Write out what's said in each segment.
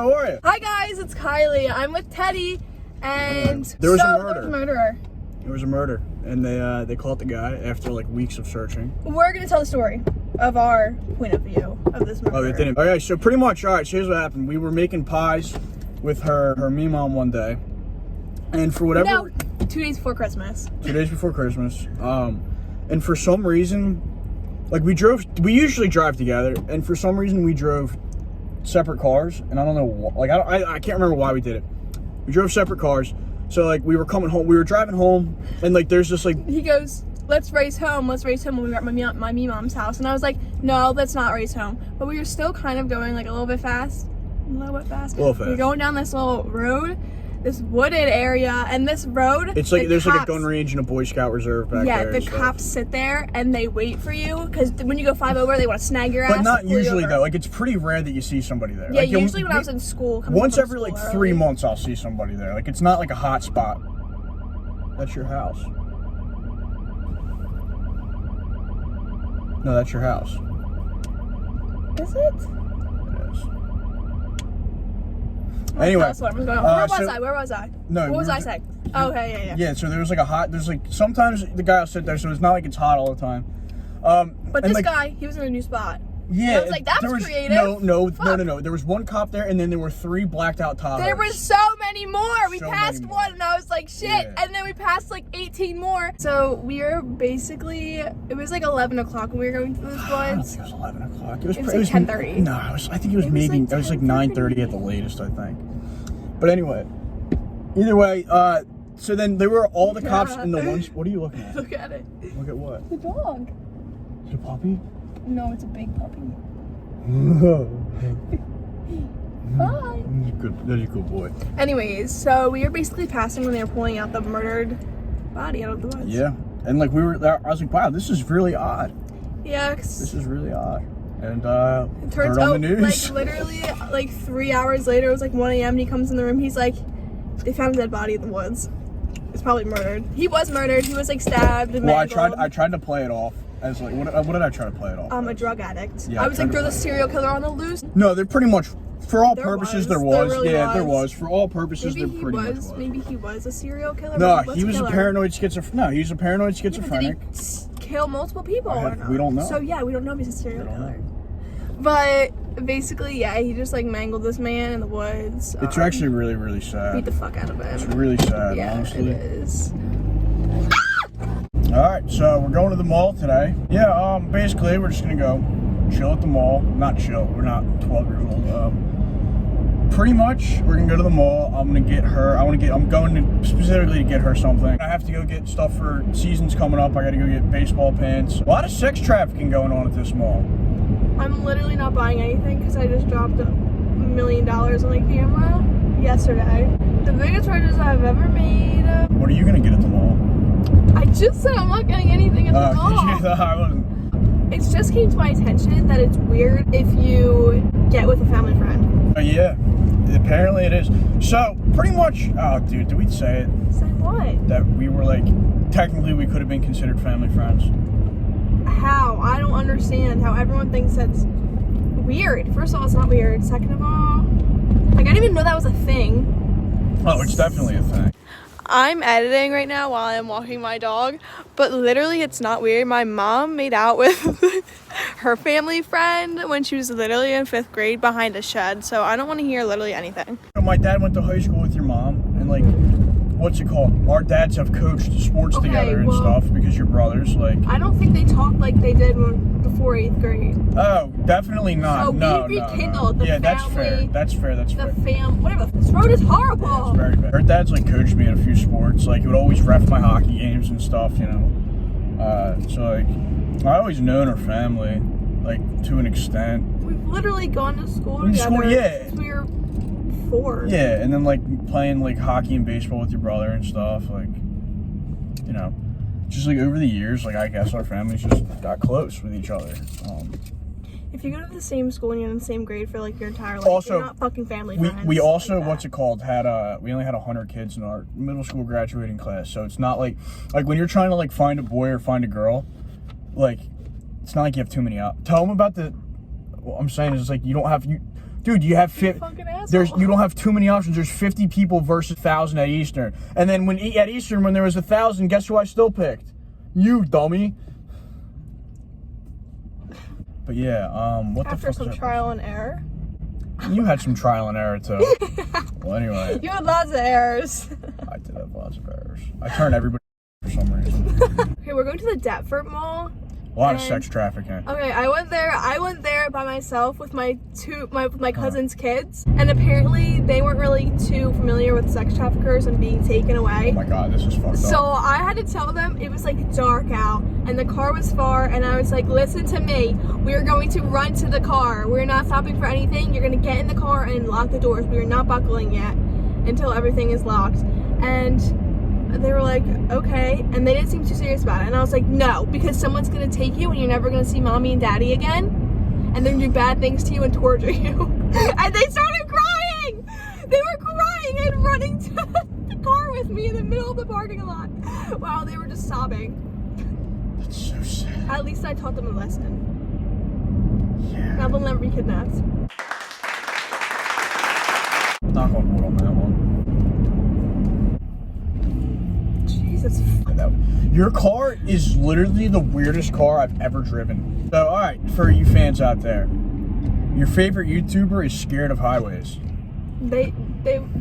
how are you? Hi guys, it's Kylie. I'm with Teddy, and There was a There was a murderer. There was a murder, and they caught the guy after like weeks of searching. We're gonna tell the story of our point of view of this murder. Oh, they didn't. Okay, so pretty much, all right. So here's what happened. We were making pies with me mom one day, and for whatever. No, 2 days before Christmas. 2 days before Christmas, and for some reason, like we usually drive together, and for some reason we drove separate cars, and I don't know, like I can't remember why we did it. We drove separate cars, so like we were coming home, we were driving home, and like there's this like he goes, let's race home when we were at my me mom's house, and I was like, no, let's not race home, but we were still kind of going like a little bit fast. We were going down this little road, this wooded area, and this road, it's like there's like a gun range and a Boy Scout reserve back there. Yeah, the cops sit there and they wait for you because when you go 5 over, they want to snag your ass. But not usually though. Like it's pretty rare that you see somebody there. Yeah, like, usually when I was in school. Once every like 3 months, I'll see somebody there. Like it's not like a hot spot. That's your house. No, that's your house. Is it? It is. Anyway, where was I? No, what was I saying? Oh, okay, yeah. Yeah, so there's like sometimes the guy will sit there, so it's not like it's hot all the time. But this guy, he was in a new spot. Yeah, and I was like, that's creative. No. There was one cop there, and then there were 3 blacked out Tahoes. There were so many more. We passed one, and I was like, shit. Yeah. And then we passed like 18 more. So we were basically, it was like 11 o'clock when we were going through those woods. I don't think it was 11 o'clock. It was like 10:30. No, I think it was maybe, it was like 9:30 at the latest, I think. But anyway, either way, so then there were all the cops in the ones. What are you looking at? Look at it. Look at what? The dog. Is it a puppy? No, it's a big puppy. Bye. That's a good boy. Anyways, so we were basically passing when they were pulling out the murdered body out of the woods. Yeah, and like we were there, I was like, wow, this is really odd. Yeah. This is really odd. And it turns on out, the news. like literally, like 3 hours later, it was like 1 a.m. and he comes in the room. He's like, they found a dead body in the woods. It's probably murdered. He was murdered. He was like stabbed and mangled. I tried to play it off as like what did I try to play it off? A drug addict. Yeah, I was like, throw the serial killer on the loose. No, they're pretty much, for all purposes, there was. There was. For all purposes, there pretty much was. Maybe he was a serial killer. No, he was a paranoid schizophrenic. No, he was a paranoid schizophrenic. Did he kill multiple people or not? We don't know. So yeah, we don't know if he's a serial killer. But basically, yeah, he just like mangled this man in the woods. It's actually really, really sad. Beat the fuck out of him. It's really sad, yeah, honestly. It is. Alright, so we're going to the mall today. Yeah, basically we're just gonna go chill at the mall. Not chill, we're not 12 years old. Pretty much, we're gonna go to the mall. I'm going to specifically get her something. I have to go get stuff for seasons coming up. I gotta go get baseball pants. A lot of sex trafficking going on at this mall. I'm literally not buying anything because I just dropped $1 million on a camera yesterday. The biggest purchase I've ever made. What are you gonna get at the mall? I just said I'm not getting anything at the mall. I wasn't. It's just came to my attention that it's weird if you get with a family friend. Yeah, apparently it is. So pretty much. Oh, dude, did we say it? Say what? That we were like, technically we could have been considered family friends. How? I don't understand how everyone thinks that's weird. First of all, it's not weird. Second of all, like I didn't even know that was a thing. Oh, it's definitely a thing. I'm editing right now while I'm walking my dog, but literally it's not weird. My mom made out with her family friend when she was literally in 5th grade behind a shed, so I don't want to hear literally anything. My dad went to high school with your mom, and like, what's it called? Our dads have coached sports together and stuff because you're brothers. Like, I don't think they talked like they did before 8th grade. Oh, definitely not. So no, we rekindled the yeah, family. That's fair. Whatever. This road is horrible. That's very bad. Her dad's like coached me in a few sports. Like, he would always ref my hockey games and stuff. You know. So like, I always known her family, like to an extent. We've literally gone to school together since we were 4. Yeah, and then like playing like hockey and baseball with your brother and stuff, like, you know, just like over the years, like I guess our families just got close with each other. If you go to the same school and you're in the same grade for like your entire life, also, you're not fucking family friends. We also like what's it called? We only had 100 kids in our middle school graduating class, so it's not like when you're trying to like find a boy or find a girl, like it's not like you have too many out. Tell them about what I'm saying is like you don't have Dude, you have 50. You don't have too many options. There's 50 people versus 1,000 at Eastern. And then at Eastern, when there was 1,000, guess who I still picked? You, dummy. But yeah, what the fuck? After some trial and error. You had some trial and error too. Well, anyway. You had lots of errors. I did have lots of errors. I turned everybody for some reason. Okay, we're going to the Deptford Mall. A lot of sex trafficking. Okay, I went there by myself with my cousin's kids, and apparently they weren't really too familiar with sex traffickers and being taken away. Oh my god, this is fucked up. So I had to tell them it was like dark out and the car was far, and I was like, listen to me, we're going to run to the car. We're not stopping for anything. You're gonna get in the car and lock the doors. We are not buckling yet until everything is locked. And they were like, okay, and they didn't seem too serious about it. And I was like, no, because someone's gonna take you and you're never gonna see mommy and daddy again, and they're gonna do bad things to you and torture you. And they started crying. They were crying and running to the car with me in the middle of the parking lot while they were just sobbing. That's so sad. At least I taught them a lesson. Yeah. Now they'll never be kidnapped. Knock on wood on that one. Your car is literally the weirdest car I've ever driven. So, alright, for you fans out there, your favorite YouTuber is scared of highways. They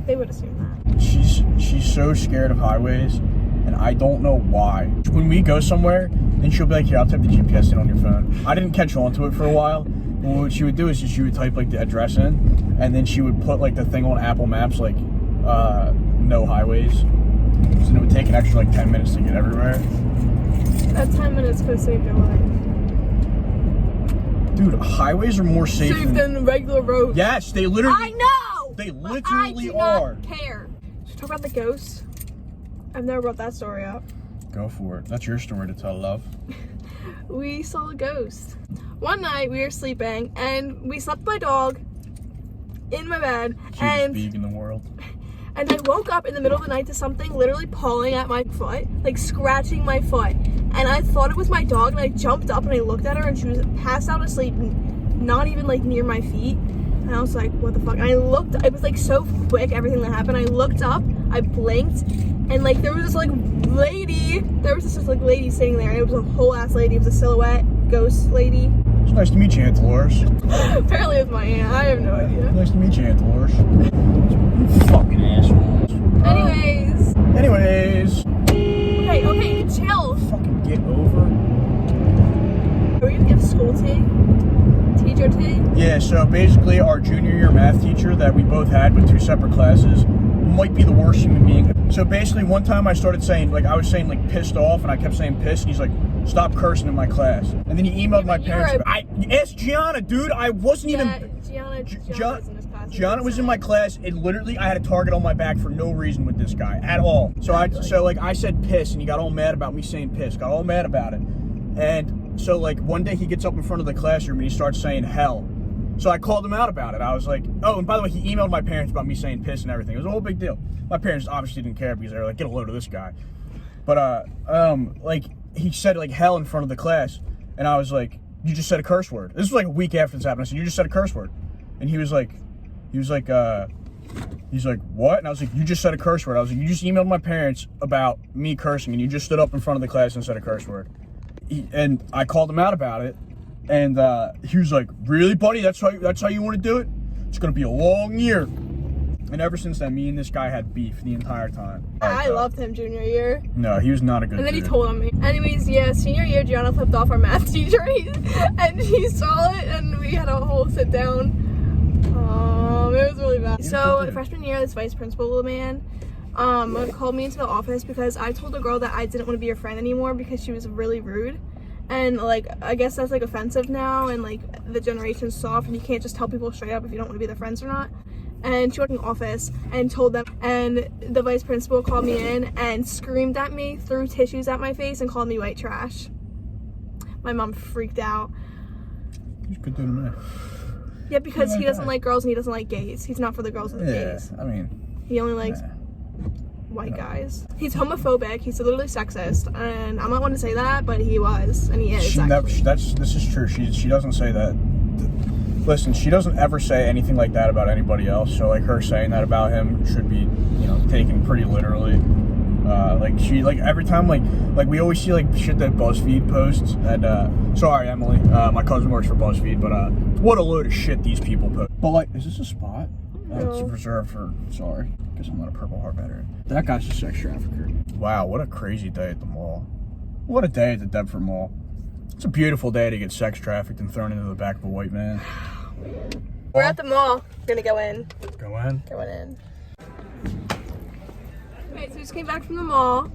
would assume that. She's so scared of highways, and I don't know why. When we go somewhere, then she'll be like, here, I'll type the GPS in on your phone. I didn't catch on to it for a while. Well, what she would do is she would type like the address in, and then she would put like the thing on Apple Maps, like no highways. So it would take an extra like 10 minutes to get everywhere. That 10 minutes could have saved your life. Dude, highways are more safe than regular roads. Yes, they literally. I know. They literally are. Not care. Should we talk about the ghost? I've never brought that story up. Go for it. That's your story to tell, love. We saw a ghost. One night we were sleeping and we slept with my dog in my bed. Cutest being in the world. And I woke up in the middle of the night to something literally pawing at my foot, like scratching my foot. And I thought it was my dog, and I jumped up and I looked at her, and she was passed out asleep, not even like near my feet. And I was like, what the fuck? And I looked, it was like so quick, everything that happened. I looked up, I blinked, and like there was this like lady, lady sitting there, and it was a whole ass lady. It was a silhouette ghost lady. It's nice to meet you, Aunt Dolores. Apparently it was my aunt, I have no idea. Nice to meet you, Aunt Dolores. You fucking assholes. Anyways. Okay, chill. Fucking get over. Are we gonna give school tea? Teacher tea? Yeah, so basically our junior year math teacher that we both had with 2 separate classes might be the worst human being. So basically one time I started saying, like I was saying like pissed off, and I kept saying pissed, and he's like, stop cursing in my class. And then he emailed my parents. I asked Gianna, dude, I wasn't even. Gianna was in my class, and literally I had a target on my back for no reason with this guy at all. So I said piss, and he got all mad about me saying piss. Got all mad about it. And so like one day he gets up in front of the classroom and he starts saying hell. So I called him out about it. I was like, oh, and by the way, he emailed my parents about me saying piss and everything. It was a whole big deal. My parents obviously didn't care because they were like, get a load of this guy. But like he said like hell in front of the class, and I was like, you just said a curse word. This was like a week after this happened. I said, you just said a curse word. And he was like, what? And I was like, you just said a curse word. I was like, you just emailed my parents about me cursing, and you just stood up in front of the class and said a curse word. And I called him out about it, and he was like, really, buddy? That's how you want to do it? It's gonna be a long year. And ever since then, me and this guy had beef the entire time. I loved him junior year. No, he was not a good dude. And then he told on me. Anyways, yeah, senior year, Gianna flipped off our math teacher, and he saw it, and we had a whole sit down. It was really bad. So freshman year, this vice principal man called me into the office because I told a girl that I didn't want to be her friend anymore because she was really rude. And like, I guess that's like offensive now, and like the generation's soft, and you can't just tell people straight up if you don't want to be their friends or not. And she went in the office and told them, and the vice principal called me in and screamed at me, threw tissues at my face, and called me white trash. My mom freaked out. You could do that. Yeah, because he doesn't like girls and he doesn't like gays. He's not for the girls and the gays. I mean, he only likes white guys. He's homophobic. He's literally sexist, and I'm not one to say that, but he was, and he is. This is true. She doesn't say that. listen, she doesn't ever say anything like that about anybody else. So like her saying that about him should be, you know, taken pretty literally. Like she, like every time, like we always see like shit that BuzzFeed posts. And sorry, Emily, my cousin works for BuzzFeed, but what a load of shit these people post. But like, is this a spot? No. It's reserved for. Sorry, guess I'm not a Purple Heart veteran. That guy's a sex trafficker. Wow, what a crazy day at the mall. What a day at the Deptford Mall. It's a beautiful day to get sex trafficked and thrown into the back of a white van. We're at the mall. We're gonna go in. Go in. Going in. Okay, so we just came back from the mall,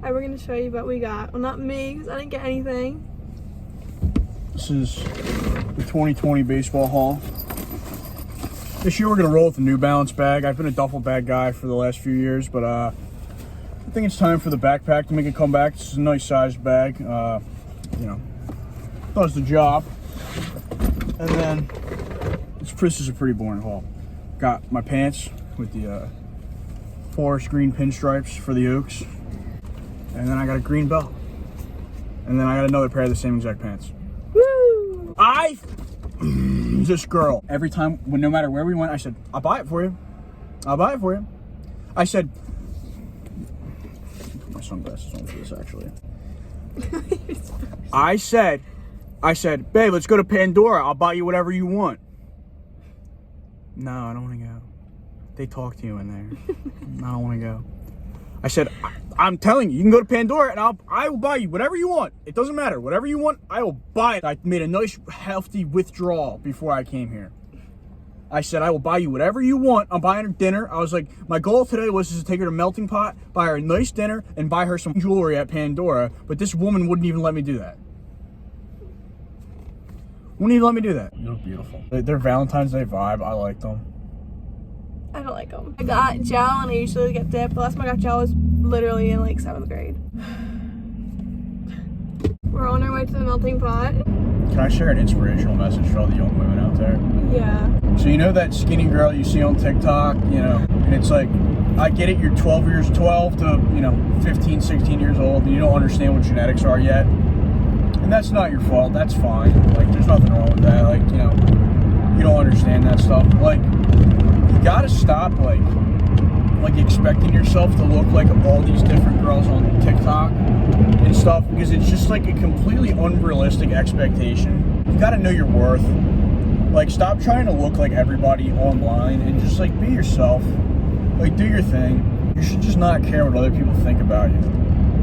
and we're gonna show you what we got. Well, not me, because I didn't get anything. This is the 2020 baseball haul. This year we're gonna roll with the New Balance bag. I've been a duffel bag guy for the last few years, but I think it's time for the backpack to make a comeback. This is a nice sized bag. You know, does the job. And then this is a pretty boring haul. Got my pants with the forest green pinstripes for the Oaks, and then I got a green belt, and then I got another pair of the same exact pants. Woo! This girl, every time, no matter where we went, I said, I'll buy it for you. I'll buy it for you. I said, put my sunglasses on for this actually. I said, babe, let's go to Pandora. I'll buy you whatever you want. No, I don't want to go. They talk to you in there. I don't want to go. I said, I'm telling you, you can go to Pandora and I will buy you whatever you want. It doesn't matter. Whatever you want, I will buy it. I made a nice, healthy withdrawal before I came here. I said, I will buy you whatever you want. I'm buying her dinner. I was like, my goal today was to take her to Melting Pot, buy her a nice dinner, and buy her some jewelry at Pandora. But this woman wouldn't even let me do that. Wouldn't even let me do that. You look beautiful. Their Valentine's Day vibe, I like them. I don't like them. I got gel, and I usually get dip. The last time I got gel was literally in like 7th grade. We're on our way to the Melting Pot. Can I share an inspirational message for all the young women out there? Yeah. So you know that skinny girl you see on TikTok, you know, and it's like, I get it, you're 12 to, 15, 16 years old, and you don't understand what genetics are yet. And that's not your fault, that's fine. Like, there's nothing wrong with that. Like, you know, you don't understand that stuff. Like, you gotta stop, like expecting yourself to look like all these different girls on TikTok and stuff, because it's just like a completely unrealistic expectation. You gotta know your worth. Like, stop trying to look like everybody online and just like be yourself. Like, do your thing. You should just not care what other people think about you.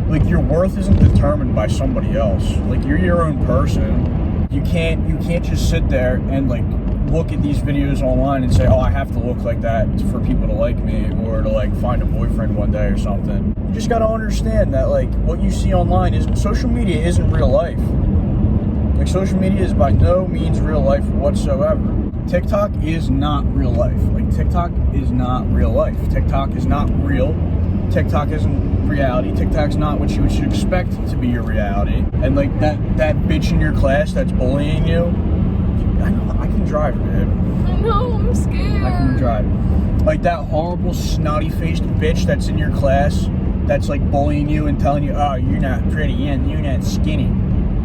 Like, your worth isn't determined by somebody else. Like, you're your own person. You can't just sit there and like look at these videos online and say, oh, I have to look like that for people to like me or to like find a boyfriend one day or something. You just gotta understand that like what you see online social media isn't real life. Like, social media is by no means real life whatsoever. TikTok is not real life. Like, TikTok is not real life. TikTok is not real. TikTok isn't reality. TikTok's not what you should expect to be your reality. And like that bitch in your class that's bullying you, I know, I can drive, babe. I know, I'm scared. I can drive. Like that horrible, snotty-faced bitch that's in your class that's like bullying you and telling you, oh, you're not pretty and you're not skinny.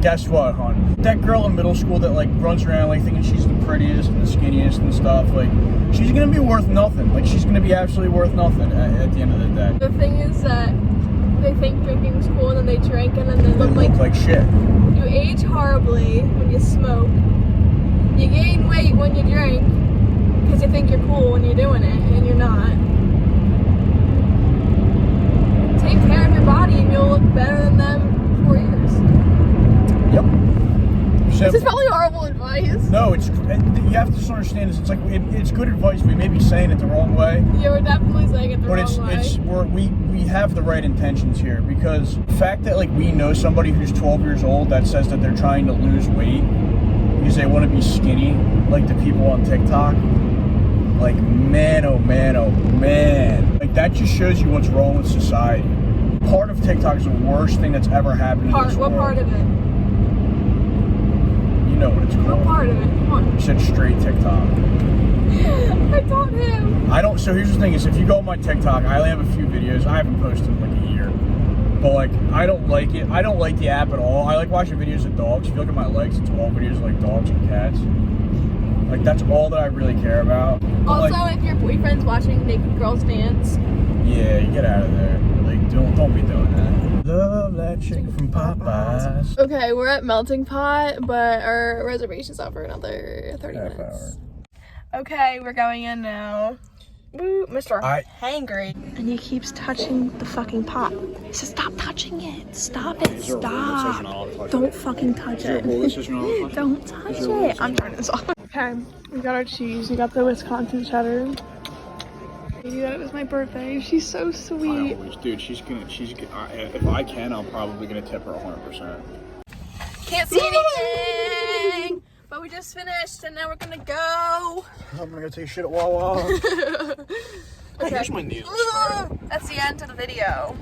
Guess what, hon? That girl in middle school that like runs around like thinking she's the prettiest and the skinniest and stuff, like, she's gonna be worth nothing. Like, she's gonna be absolutely worth nothing at the end of the day. The thing is that they think drinking is cool and then they drink and then they look like shit. You age horribly when you smoke. You gain weight when you drink because you think you're cool when you're doing it and you're not. Take care of your body and you'll look better than them 4 years. Yep. This is probably horrible advice. No, you have to just understand this. It's like it's good advice. We may be saying it the wrong way. Yeah, we're definitely saying it the wrong way. We have the right intentions here, because the fact that like we know somebody who's 12 years old that says that they're trying to lose weight because they want to be skinny, like the people on TikTok. Like, man, oh man, oh man. Like, that just shows you what's wrong with society. Part of TikTok is the worst thing that's ever happened in this world. What part of it? You know what it's called. What part of it? Come on. You said straight TikTok. I told him. So here's the thing is, if you go on my TikTok, I only have a few videos. I haven't posted in like a year. But like, I don't like it. I don't like the app at all. I like watching videos of dogs. If you look at my legs, it's all videos of like dogs and cats. Like, that's all that I really care about. Also, like, if your boyfriend's watching naked girls dance. Yeah, you get out of there. Like, don't be doing that. Love that chicken from Popeyes. Okay, we're at Melting Pot, but our reservation's out for another 30 minutes. Hour. Okay, we're going in now. Woo, Mr. Hangry. And he keeps touching the fucking pot. He says, stop touching it. Stop it. Stop. Don't fucking touch it. Don't touch it. I'm turning this off. Okay, we got our cheese. We got the Wisconsin cheddar. I knew that it was my birthday. She's so sweet. Dude, she's gonna, if I can, I'm probably gonna tip her 100%. Can't see anything. But we just finished and now we're gonna go. I'm gonna go take a shit at Wawa. Okay. Here's my needles. That's the end of the video.